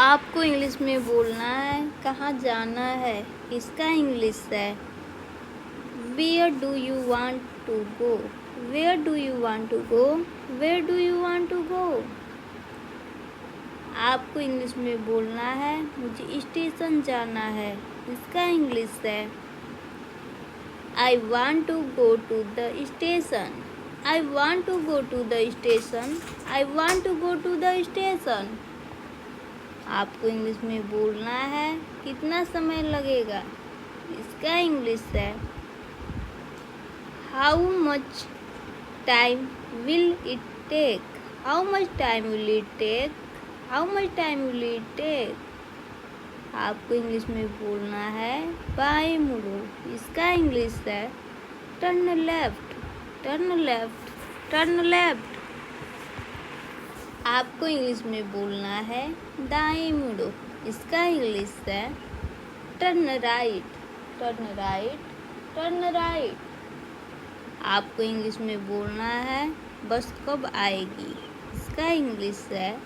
आपको इंग्लिश में बोलना है, कहाँ जाना है, इसका इंग्लिश है where do you want to go, where do you want to go, where do you want to go. आपको इंग्लिश में बोलना है, मुझे स्टेशन जाना है, इसका इंग्लिश है I want to go to the station, I want to go to the station, I want to go to the station. आपको इंग्लिश में बोलना है, कितना समय लगेगा, इसका इंग्लिश है how much time will it take, how much time will it take, how much time will it take. आपको इंग्लिश में बोलना है बाएं मुड़ो, इसका इंग्लिश है turn left, turn left, turn left. आपको इंग्लिश में बोलना है दाएं मुड़ो, इसका इंग्लिश है turn right, turn right, turn right. आपको इंग्लिश में बोलना है बस कब आएगी, इसका इंग्लिश है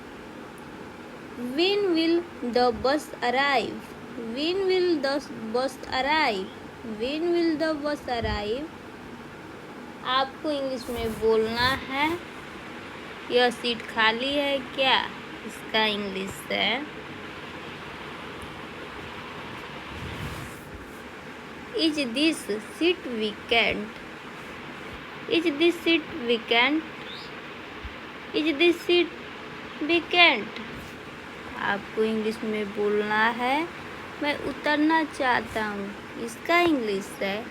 When will the bus arrive, when will the bus arrive, when will the bus arrive। आपको इंग्लिश में बोलना है यह सीट खाली है क्या, इसका इंग्लिश है Is this seat vacant, is this seat vacant, is this seat vacant। आपको इंग्लिश में बोलना है मैं उतरना चाहता हूँ, इसका इंग्लिश है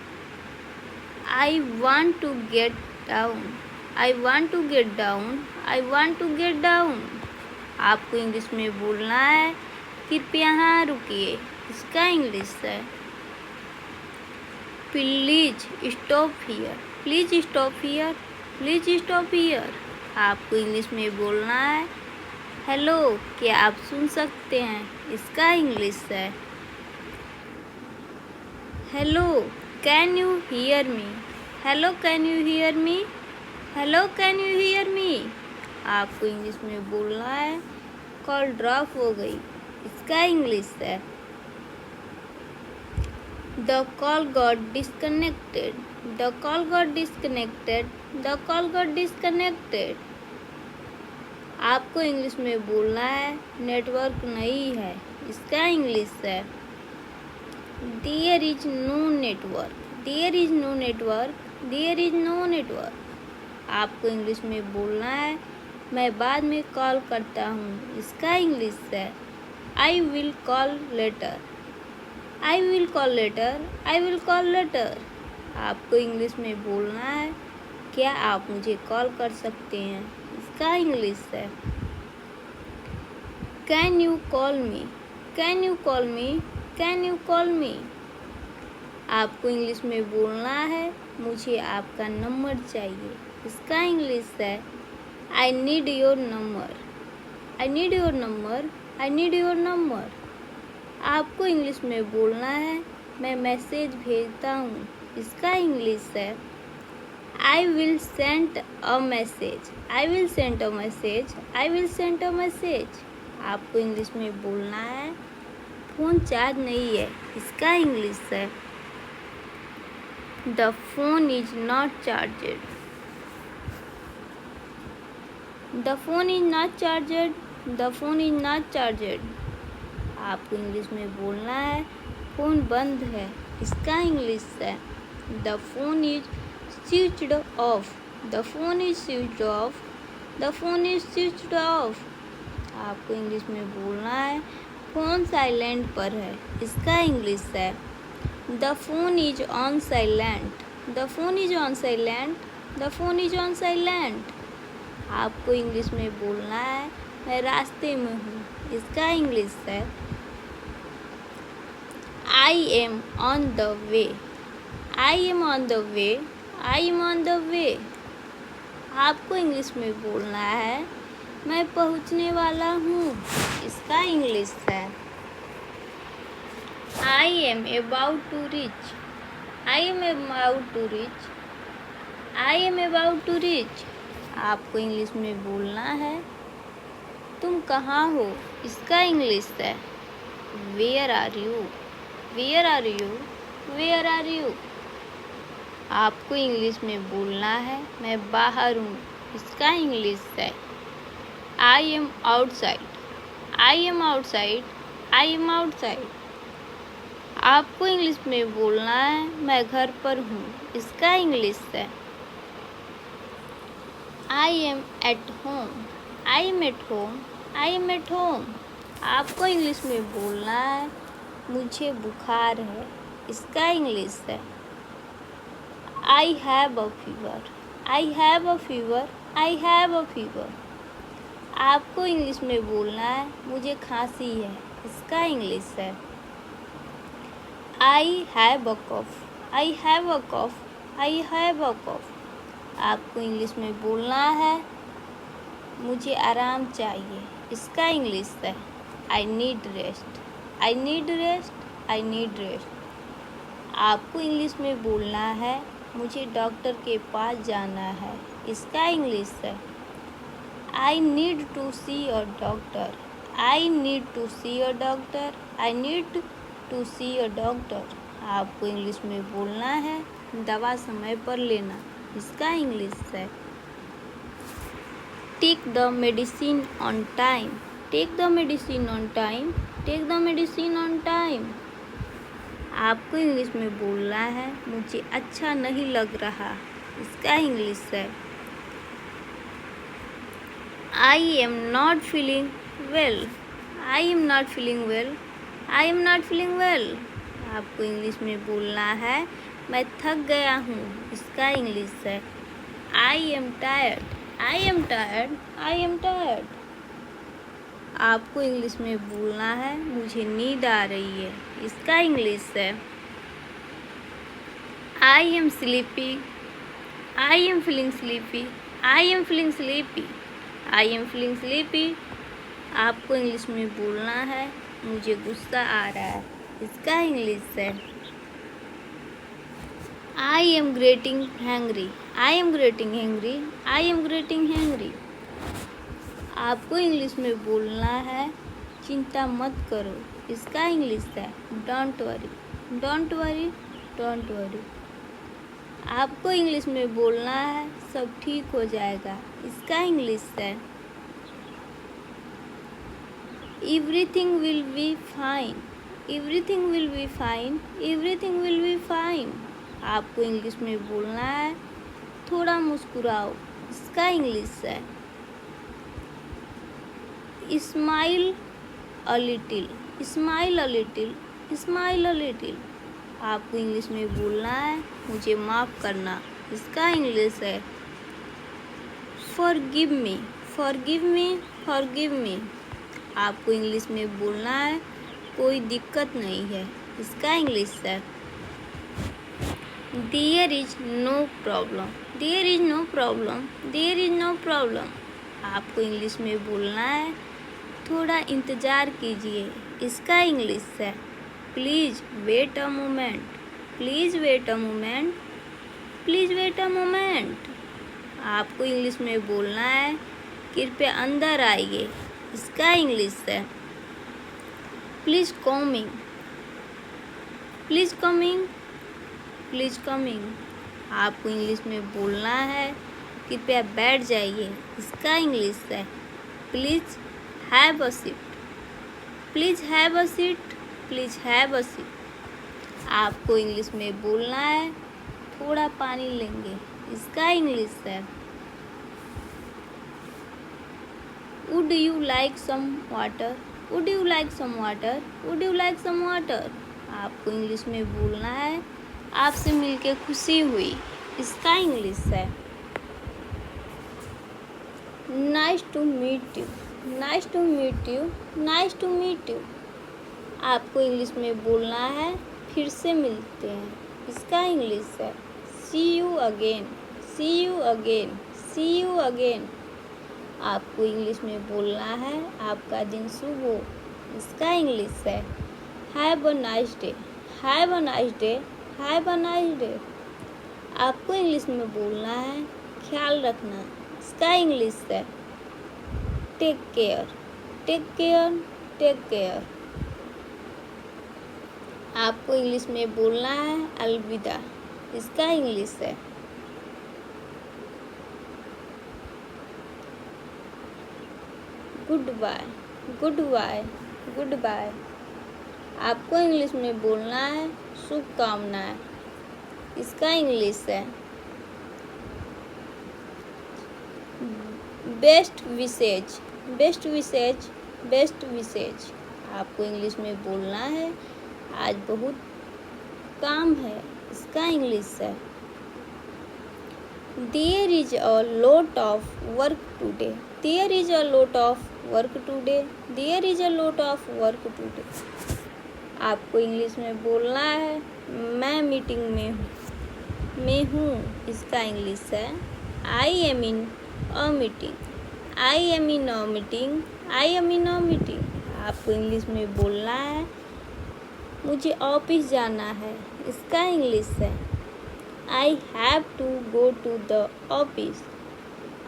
I want to get down, I want to get down, I want to get down. आपको इंग्लिश में बोलना है कृपया यहाँ रुकिए, इसका इंग्लिश है please stop here, please stop here, please stop here. आपको इंग्लिश में बोलना है हेलो क्या आप सुन सकते हैं, इसका इंग्लिश है hello can you hear me, hello can you hear me, hello can you hear me. आपको इंग्लिश में बोलना है कॉल ड्रॉप हो गई, इसका इंग्लिश है the call got disconnected, the call got disconnected, the call got disconnected. आपको English में बोलना है नेटवर्क नहीं है, इसका इंग्लिश है there is no network, there is no network, there is no network. आपको इंग्लिश में बोलना है मैं बाद में कॉल करता हूँ, इसका इंग्लिश है I will call later, I will call later, I will call later. आपको इंग्लिश में बोलना है क्या आप मुझे कॉल कर सकते हैं, इसका इंग्लिश है can you call me, can you call me, can you call मी। आपको इंग्लिश में बोलना है मुझे आपका नंबर चाहिए, इसका इंग्लिश है I need your number, I need your number, I need your number. आपको इंग्लिश में बोलना है मैं मैसेज भेजता हूँ, इसका इंग्लिश है I will send a message, I will send a message, I will send a message. आपको इंग्लिश में बोलना है फ़ोन चार्ज नहीं है, इसका इंग्लिश है the phone is not charged, the phone is not charged, the phone is not charged. आपको English में बोलना है फ़ोन बंद है, इसका इंग्लिश है the phone is switched off, the phone is switched off, the phone is switched off. आपको English में बोलना है फ़ोन साइलेंट पर है, इसका इंग्लिश है the phone is on silent, the phone is on silent, the phone is on silent. आपको English में बोलना है मैं रास्ते में हूँ, इसका इंग्लिश है I M on the way, I am on the way, I am on the way. आपको इंग्लिश में बोलना है मैं पहुँचने वाला हूँ, इसका इंग्लिश है I am about to reach, I am about to reach, I am about to reach. आपको इंग्लिश में बोलना है तुम कहाँ हो, इसका इंग्लिश है where are you, where are you, where are you. आपको इंग्लिश में बोलना है मैं बाहर हूँ, इसका इंग्लिश है I am outside, I am outside, I am outside. आपको इंग्लिश में बोलना है मैं घर पर हूँ, इसका इंग्लिश है I am at home, I am at home, I am at home. आपको इंग्लिश में बोलना है मुझे बुखार है, इसका इंग्लिश है I have a fever, I have a fever, I have a fever. आपको इंग्लिश में बोलना है मुझे खांसी है, इसका इंग्लिश है I have a cough, I have a cough, I have a cough. आपको इंग्लिश में बोलना है मुझे आराम चाहिए, इसका इंग्लिश है I need rest, I need rest, I need rest. आपको इंग्लिश में बोलना है मुझे डॉक्टर के पास जाना है, इसका इंग्लिश है I need to see a doctor, I need to see a doctor, I need to see a doctor. आपको इंग्लिश में बोलना है दवा समय पर लेना, इसका इंग्लिश है take the medicine on time, take the medicine on time, take the medicine on time. आपको इंग्लिश में बोलना है मुझे अच्छा नहीं लग रहा, इसका इंग्लिश है I am not feeling well, I am not feeling well, I am not feeling well. आपको इंग्लिश में बोलना है मैं थक गया हूँ, इसका इंग्लिश है I am tired, I am tired, I am tired. आपको इंग्लिश में बोलना है मुझे नींद आ रही है, इसका इंग्लिश है I M sleepy, I am feeling sleepy, I am feeling sleepy, I am feeling sleepy. आपको इंग्लिश में बोलना है मुझे गुस्सा आ रहा है, इसका इंग्लिश है I am getting hangry, I am getting hangry, I am getting hangry. आपको इंग्लिश में बोलना है चिंता मत करो, इसका इंग्लिश है don't worry, don't worry, don't worry. आपको इंग्लिश में बोलना है सब ठीक हो जाएगा, इसका इंग्लिश है everything will be fine, everything will be fine, everything will be fine. आपको इंग्लिश में बोलना है थोड़ा मुस्कुराओ, इसका इंग्लिश है smile a little, smile a little, smile a little. आपको इंग्लिश में बोलना है मुझे माफ़ करना, इसका इंग्लिश है forgive me, forgive me, forgive me. आपको इंग्लिश में बोलना है कोई दिक्कत नहीं है, इसका इंग्लिश है there is no problem, there is no problem, there is no problem. आपको इंग्लिश में बोलना है थोड़ा इंतज़ार कीजिए, इसका इंग्लिश है please wait a moment, please wait a moment, please wait a moment. आपको इंग्लिश में बोलना है कृपया अंदर आइए, इसका इंग्लिश है please coming, please coming, please coming. आपको इंग्लिश में बोलना है कृपया बैठ जाइए, इसका इंग्लिश है please have a seat, please have a seat, please have a seat. आपको इंग्लिश में बोलना है थोड़ा पानी लेंगे, इसका इंग्लिश है would you like some water, would you like some water, would you like some water. आपको इंग्लिश में बोलना है आपसे मिलके खुशी हुई, इसका इंग्लिश है nice to meet you, nice to meet you, nice to meet you. आपको इंग्लिश में बोलना है फिर से मिलते हैं, इसका इंग्लिश है see you again, see you again, see you again. आपको इंग्लिश में बोलना है आपका दिन शुभ हो, इसका इंग्लिश है have a nice day, have a nice day, have a nice day. आपको इंग्लिश में बोलना है ख्याल रखना, इसका इंग्लिश है take care, take care, take care. आपको इंग्लिश में बोलना है अलविदा, इसका इंग्लिश है goodbye, goodbye, goodbye. आपको इंग्लिश में बोलना है शुभकामनाएं, इसका इंग्लिश है best wishes, best wishes, best wishes. आपको इंग्लिश में बोलना है आज बहुत काम है, इसका इंग्लिश है there is a lot of work today, there is a lot of work today, there is a lot of work today. आपको इंग्लिश में बोलना है मैं मीटिंग में हूँ, इसका इंग्लिश है I M in a meeting, I am in a meeting, I am in a meeting. आपको इंग्लिश में बोलना है मुझे ऑफिस जाना है, इसका इंग्लिश है I have to go to the office,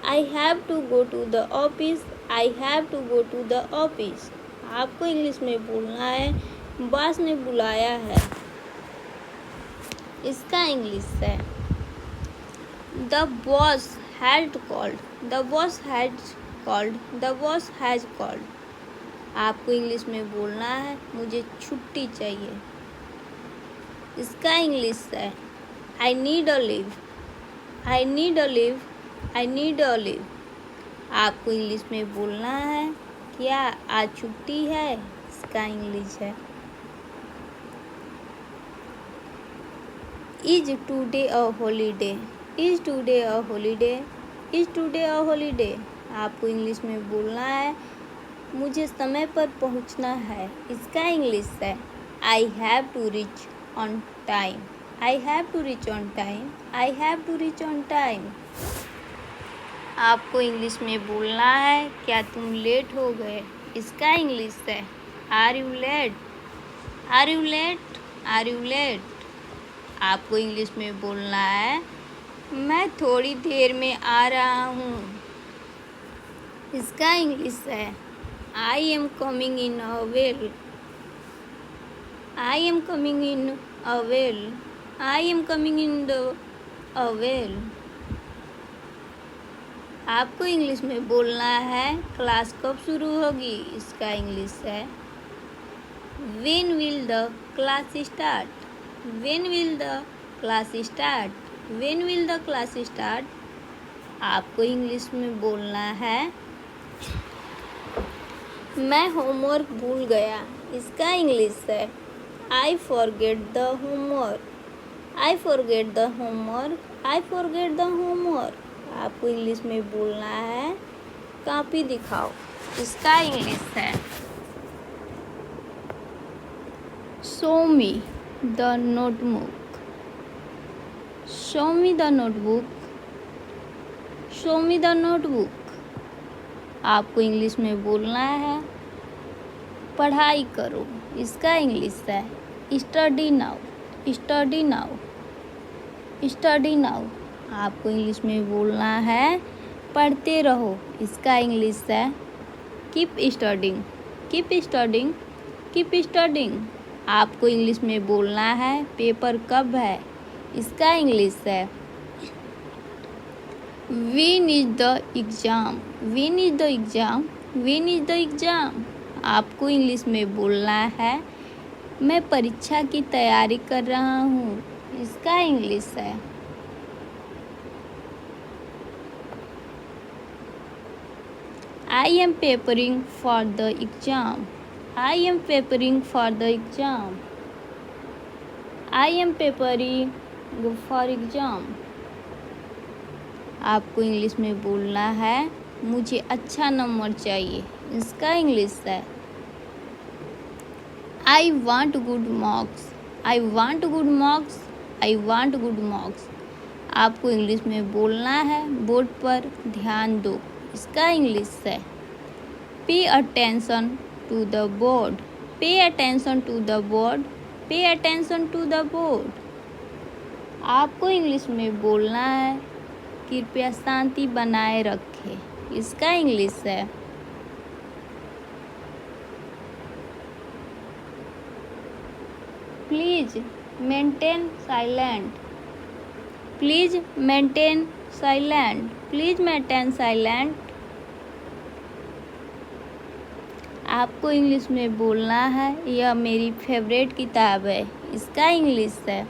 I have to go to the office, I have to go to the office. आपको इंग्लिश में बोलना है बॉस ने बुलाया है, इसका इंग्लिश है the boss had called, the boss had called, the boss has called. आपको इंग्लिश में बोलना है मुझे छुट्टी चाहिए, इसका इंग्लिश है I need a leave, I need a leave, I need a leave. आपको इंग्लिश में बोलना है क्या आज छुट्टी है, इसका इंग्लिश है is today a holiday, is today a holiday, is today a holiday. आपको इंग्लिश में बोलना है मुझे समय पर पहुंचना है, इसका इंग्लिश है I have to reach on time, I have to reach on time, I have to reach on time. आपको इंग्लिश में बोलना है क्या तुम लेट हो गए, इसका इंग्लिश है are you late, are you late, are you late. आपको इंग्लिश में बोलना है मैं थोड़ी देर में आ रहा हूँ, इसका इंग्लिश है I am coming in a well, I am coming in a well, I am coming in the a well. आपको इंग्लिश में बोलना है क्लास कब शुरू होगी, इसका इंग्लिश है when will the class start, when will the class start, when will the class start. आपको इंग्लिश में बोलना है मैं होमवर्क भूल गया, इसका इंग्लिश है I forget the homework, I forget the homework, I forget the homework. आपको इंग्लिश में बोलना है कॉपी दिखाओ, इसका इंग्लिश है show me the notebook, show me the notebook, show me the notebook. आपको इंग्लिश में बोलना है पढ़ाई करो, इसका इंग्लिश है study now, study now, study now. आपको इंग्लिश में बोलना है पढ़ते रहो, इसका इंग्लिश है keep studying, keep studying, keep studying. आपको इंग्लिश में बोलना है पेपर कब है, इसका इंग्लिश है when is the exam, when is the exam, when is the exam. आपको इंग्लिश में बोलना है मैं परीक्षा की तैयारी कर रहा हूँ, इसका इंग्लिश है I M papering for the exam, I am papering for the exam, I am papering for exam. आपको इंग्लिश में बोलना है मुझे अच्छा नंबर चाहिए, इसका इंग्लिश है I want good marks, I want good marks, I want good marks. आपको इंग्लिश में बोलना है बोर्ड पर ध्यान दो, इसका इंग्लिश है pay attention to the board, pay attention to the board, pay attention to the board. आपको इंग्लिश में बोलना है कृपया शांति बनाए रखें, इसका इंग्लिश है please maintain silent, please maintain silent, please maintain silent. आपको इंग्लिश में बोलना है यह मेरी फेवरेट किताब है, इसका इंग्लिश है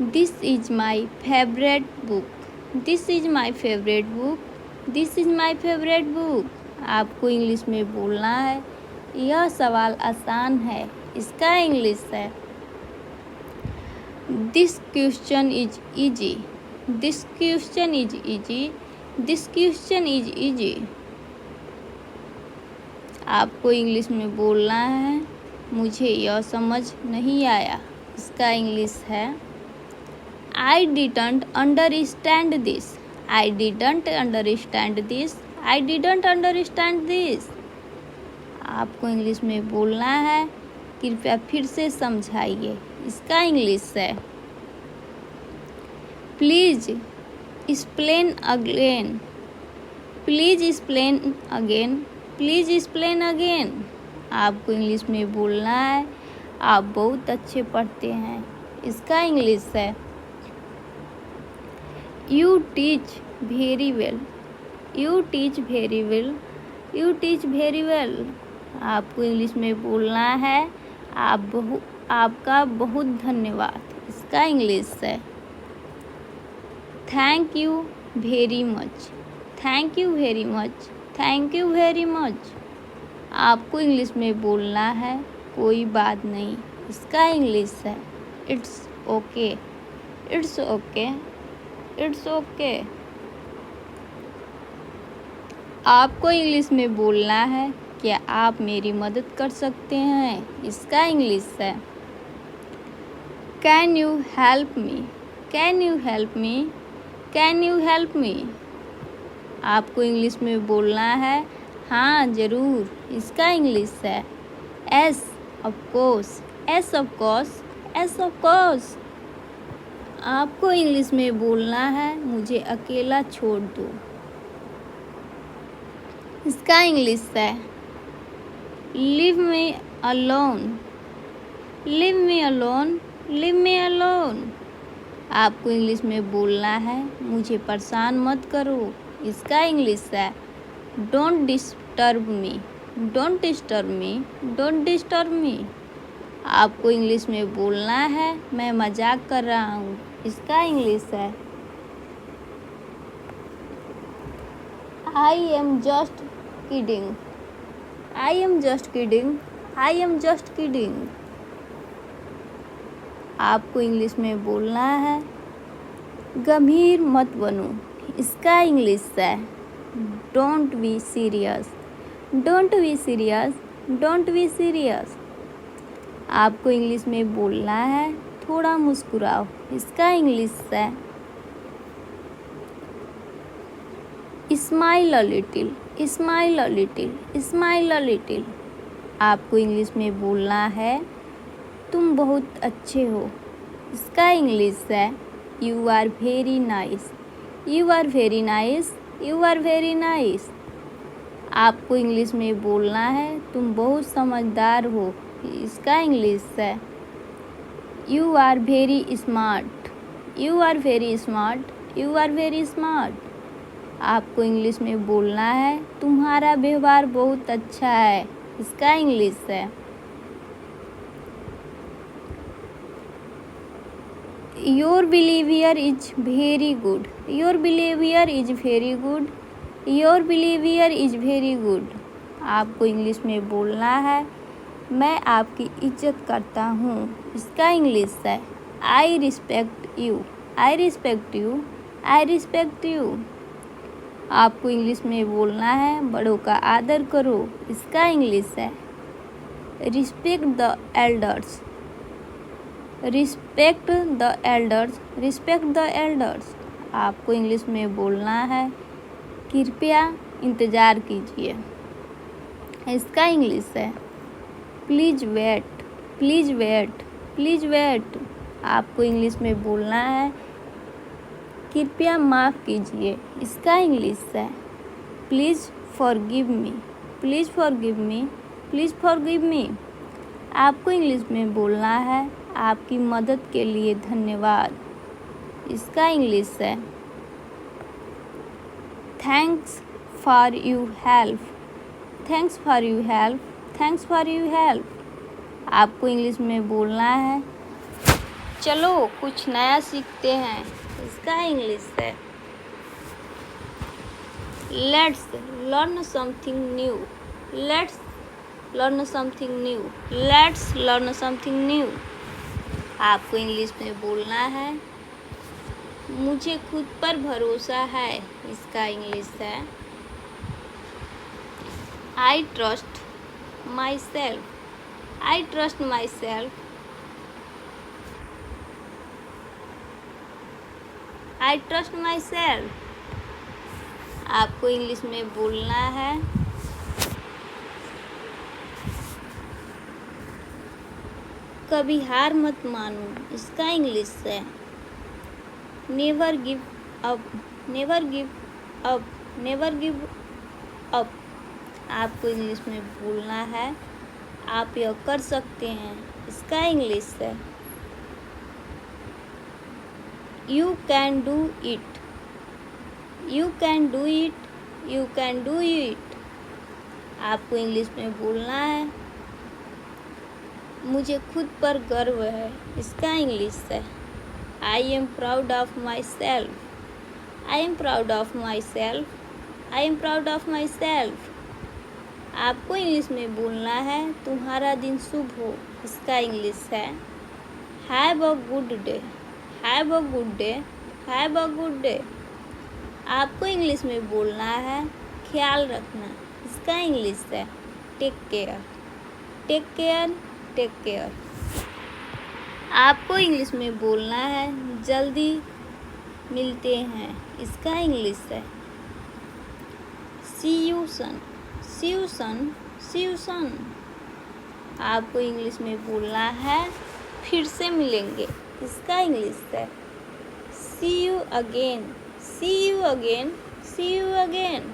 this is my favourite book, this is my favourite book, this is my favourite book. आपको इंग्लिश में बोलना है यह सवाल आसान है, इसका इंग्लिश है this question is easy, this question is easy, this question is easy. आपको इंग्लिश में बोलना है मुझे यह समझ नहीं आया, इसका इंग्लिश है I didn't understand this, I didn't understand this, I didn't understand this। आपको इंग्लिश में बोलना है कृपया फिर से समझाइए, इसका इंग्लिश है please explain again, please explain again, please explain again. आपको इंग्लिश में बोलना है आप बहुत अच्छे पढ़ते हैं, इसका इंग्लिश है You teach very well, you teach very well, you teach very well। आपको इंग्लिश में बोलना है आपका बहुत धन्यवाद, इसका इंग्लिश है thank you very much, thank you very much, thank you very much. आपको इंग्लिश में बोलना है कोई बात नहीं, इसका इंग्लिश है it's okay, it's okay, it's okay. आपको इंग्लिश में बोलना है क्या आप मेरी मदद कर सकते हैं, इसका इंग्लिश है can you help me, can you help me, can you help me. आपको इंग्लिश में बोलना है हाँ ज़रूर, इसका इंग्लिश है S of course, S of course, S of course. आपको इंग्लिश में बोलना है मुझे अकेला छोड़ दो, इसका इंग्लिश है leave me alone, leave me alone, leave me alone. आपको इंग्लिश में बोलना है मुझे परेशान मत करो, इसका इंग्लिश है don't disturb me, don't disturb me, don't disturb me. आपको इंग्लिश में बोलना है मैं मजाक कर रहा हूँ, इसका इंग्लिश है I am just kidding, I am just kidding, I am just kidding. आपको इंग्लिश में बोलना है गंभीर मत बनो, इसका इंग्लिश है don't be serious, don't be serious, don't be serious. आपको इंग्लिश में बोलना है थोड़ा मुस्कुराओ, इसका इंग्लिश है smile a little, smile a little, smile a little. आपको इंग्लिश में बोलना है तुम बहुत अच्छे हो, इसका इंग्लिश है you are very nice, you are very nice, you are very nice. आपको इंग्लिश में बोलना है तुम बहुत समझदार हो, इसका इंग्लिश है you are very smart, you are very smart, you are very smart. आपको इंग्लिश में बोलना है तुम्हारा व्यवहार बहुत अच्छा है, इसका इंग्लिश है your behaviour is very good, your behaviour is very good, your behaviour is very good. आपको इंग्लिश में बोलना है मैं आपकी इज्जत करता हूँ, इसका इंग्लिश है I respect you, I respect you, I respect you. आपको इंग्लिश में बोलना है बड़ों का आदर करो, इसका इंग्लिश है respect the elders, respect the elders, respect the elders. आपको इंग्लिश में बोलना है कृपया इंतज़ार कीजिए, इसका इंग्लिश है please wait, please wait, please wait. आपको इंग्लिश में बोलना है कृपया माफ़ कीजिए, इसका इंग्लिश है please forgive me, please forgive me, please forgive me. आपको इंग्लिश में बोलना है आपकी मदद के लिए धन्यवाद। इसका इंग्लिश है thanks for you help. Thanks for you help. Thanks for you help. आपको इंग्लिश में बोलना है चलो कुछ नया सीखते हैं। इसका इंग्लिश है let's learn something new. Let's learn something new. Let's learn something new. आपको इंग्लिश में बोलना है मुझे खुद पर भरोसा है। इसका इंग्लिश है I trust my self. I trust my self. I trust my self. आपको इंग्लिश में बोलना है कभी हार मत मानो। इसका इंग्लिश है never give up. Never give up. Never give up. आपको इंग्लिश में बोलना है आप यह कर सकते हैं। इसका इंग्लिश है you can do it. You can do it. You can do it. आपको इंग्लिश में बोलना है मुझे खुद पर गर्व है। इसका इंग्लिश है I am proud of my self. I am proud of my self. I am proud of my self. आपको इंग्लिश में बोलना है तुम्हारा दिन शुभ हो। इसका इंग्लिश है have a good day. Have a good day. Have a good day. आपको इंग्लिश में बोलना है ख्याल रखना। इसका इंग्लिश है take care. Take care. Take care. आपको इंग्लिश में बोलना है जल्दी मिलते हैं। इसका इंग्लिश है see you soon. See you soon. See you soon. आपको इंग्लिश में बोलना है फिर से मिलेंगे। इसका इंग्लिश है see you again. See you again. See you again.